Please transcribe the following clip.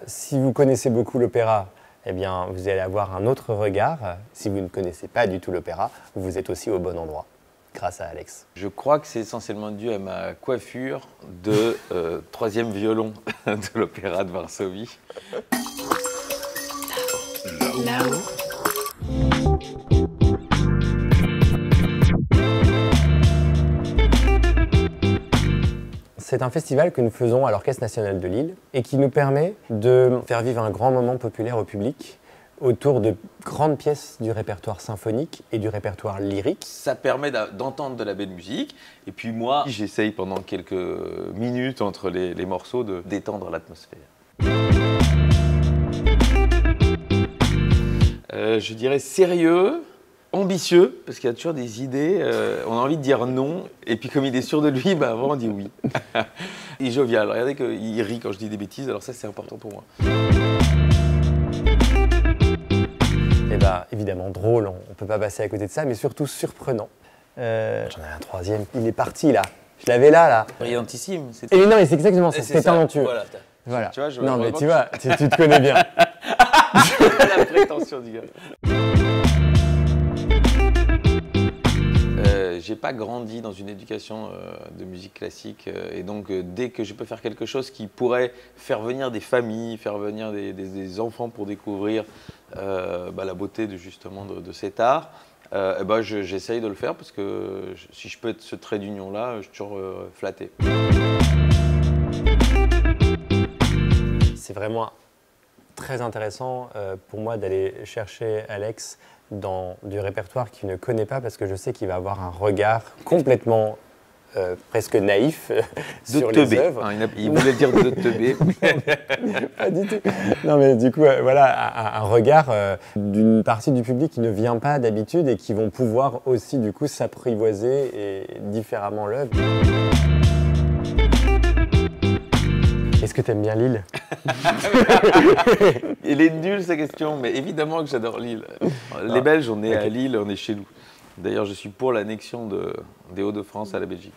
Si vous connaissez beaucoup l'opéra, eh bien, vous allez avoir un autre regard. Si vous ne connaissez pas du tout l'opéra, vous êtes aussi au bon endroit, grâce à Alex. Je crois que c'est essentiellement dû à ma coiffure de troisième violon de l'opéra de Varsovie. Là-haut. C'est un festival que nous faisons à l'Orchestre national de Lille et qui nous permet de faire vivre un grand moment populaire au public autour de grandes pièces du répertoire symphonique et du répertoire lyrique. Ça permet d'entendre de la belle musique. Et puis moi, j'essaye pendant quelques minutes entre les morceaux de détendre l'atmosphère. Je dirais sérieux, ambitieux, parce qu'il y a toujours des idées, on a envie de dire non, et puis comme il est sûr de lui, bah, vraiment on dit oui. Et jovial, regardez qu'il rit quand je dis des bêtises, alors ça c'est important pour moi. Et bah évidemment drôle, on ne peut pas passer à côté de ça, mais surtout surprenant. J'en ai un troisième, il est parti là, je l'avais là. Brillantissime. Et non mais c'est exactement ça, c'est talentueux. Voilà. Tu vois, non mais tu vois, tu te connais bien. La prétention du gars. J'ai pas grandi dans une éducation de musique classique et donc dès que je peux faire quelque chose qui pourrait faire venir des familles, faire venir des enfants pour découvrir la beauté justement de cet art, j'essaye de le faire parce que si je peux être ce trait d'union là, je suis toujours flatté. C'est vraiment très intéressant pour moi d'aller chercher Alex dans du répertoire qu'il ne connaît pas parce que je sais qu'il va avoir un regard complètement presque naïf sur les œuvres. Il voulait dire de teubé. Pas du tout. Non mais du coup, voilà, un regard d'une partie du public qui ne vient pas d'habitude et qui vont pouvoir aussi du coup s'apprivoiser et différemment l'œuvre. Est-ce que tu aimes bien Lille? Elle est nulle sa question, mais évidemment que j'adore Lille. Les Belges, on est à Lille, on est chez nous. D'ailleurs, je suis pour l'annexion des Hauts-de-France à la Belgique.